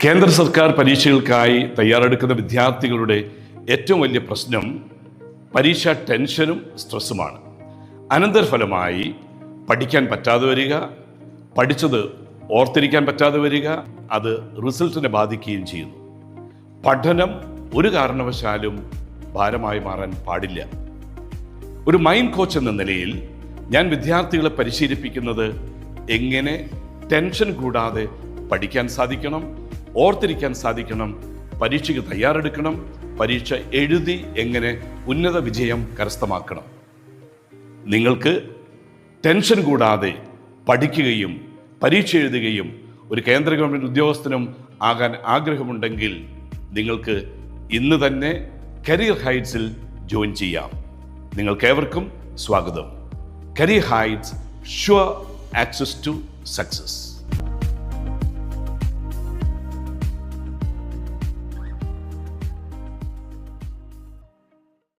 കേന്ദ്ര സർക്കാർ പരീക്ഷകൾക്കായി തയ്യാറെടുക്കുന്ന വിദ്യാർത്ഥികളുടെ ഏറ്റവും വലിയ പ്രശ്നം പരീക്ഷാ ടെൻഷനും സ്ട്രെസ്സുമാണ്. അനന്തരഫലമായി പഠിക്കാൻ പറ്റാതെ വരിക, പഠിച്ചത് ഓർത്തിരിക്കാൻ പറ്റാതെ വരിക, അത് റിസൾട്ടിനെ ബാധിക്കുകയും ചെയ്യുന്നു. പഠനം ഒരു കാരണവശാലും ഭാരമായി മാറാൻ പാടില്ല. ഒരു മൈൻഡ് കോച്ച് എന്ന നിലയിൽ ഞാൻ വിദ്യാർത്ഥികളെ പരിശീലിപ്പിക്കുന്നത് എങ്ങനെ ടെൻഷൻ കൂടാതെ പഠിക്കാൻ സാധിക്കണം, ഓർത്തിരിക്കാൻ സാധിക്കണം, പരീക്ഷയ്ക്ക് തയ്യാറെടുക്കണം, പരീക്ഷ എഴുതി എങ്ങനെ ഉന്നത വിജയം കരസ്ഥമാക്കണം. നിങ്ങൾക്ക് ടെൻഷൻ കൂടാതെ പഠിക്കുകയും പരീക്ഷ എഴുതുകയും ഒരു കേന്ദ്ര ഗവൺമെൻറ് ഉദ്യോഗസ്ഥനും ആകാൻ ആഗ്രഹമുണ്ടെങ്കിൽ നിങ്ങൾക്ക് ഇന്ന് തന്നെ കരിയർ ഹൈറ്റ്സിൽ ജോയിൻ ചെയ്യാം. നിങ്ങൾക്കേവർക്കും സ്വാഗതം. Career heights, sure access to success.